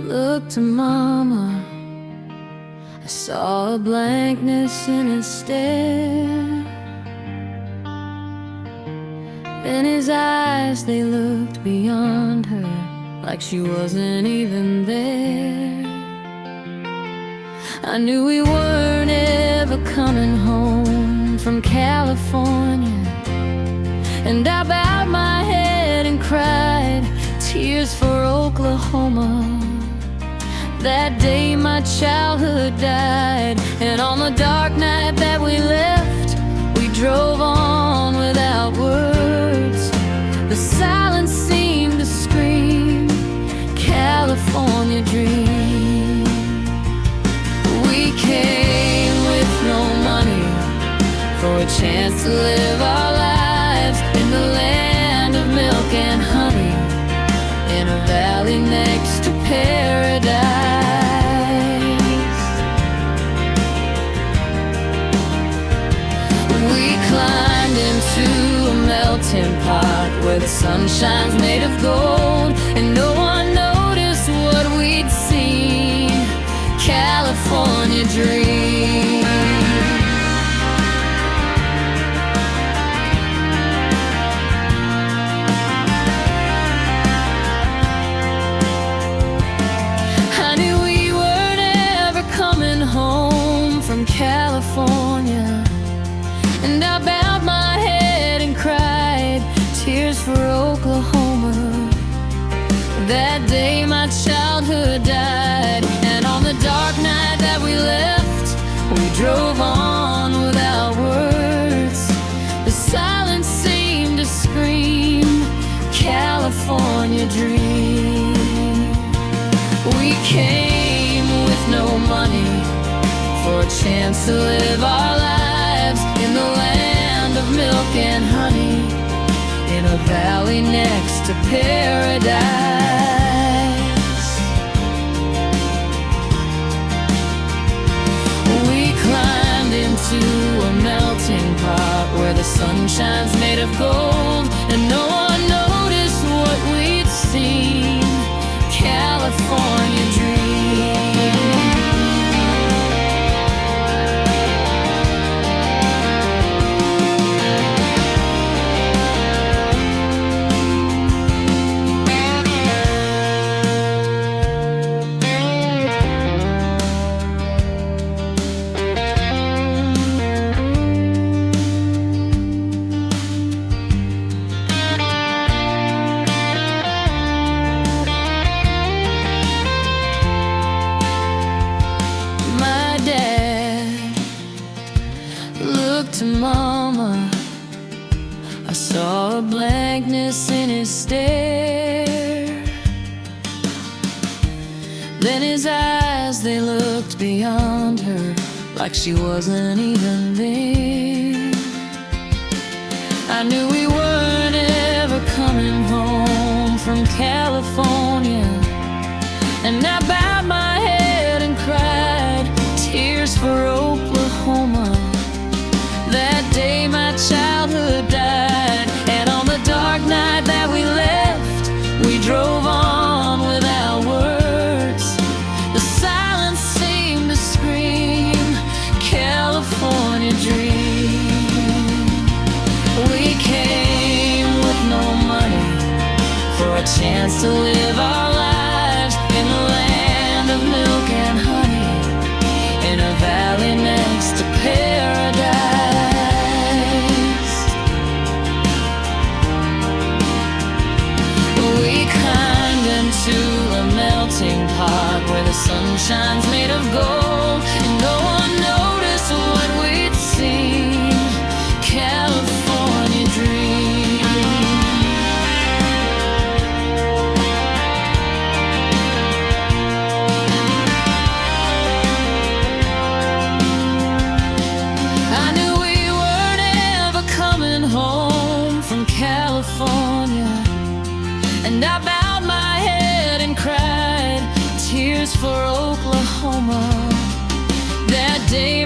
looked to Mama, I saw a blankness in his stare. In his eyes they looked beyond her, like she wasn't even there. I knew we weren't ever coming home from California, and I bowed my head and cried tears for Oklahoma. That day my childhood died, and on the dark night that we left, we drove on without words. The silence seemed to scream, California dream. We came with no money for a chance to live our lives in the land of milk and honey, in a valley next to paradise. We climbed into a melting pot where the sunshine's made of gold, and no one noticed what we'd seen, California dream. California, and I bowed my head and cried tears for Oklahoma. That day my childhood died, and on the dark night that we left, we drove on without words. The silence seemed to scream, California dream. We came with no money for a chance to live our lives in the land of milk and honey, in a valley next to paradise. We climbed into a melting pot where the sunshine's made of gold, and no one noticed what we'd seen, California dream. To Mama, I saw a blankness in his stare. Then his eyes, they looked beyond her, like she wasn't even there. I knew we weren't ever coming home from California, and I bowed my head and cried tears for Oklahoma. That day my childhood died, and on the dark night that we left, we drove on without words. The silence seemed to scream, California dream. We came with no money for a chance to live our lives in the land of milk and honey, in a valley next to paradise. Pot where the sunshine's made of gold, and no one noticed what we'd seen, California dream. I knew we weren't ever coming home from California, and I bowed my head and cried tears for Oklahoma. That day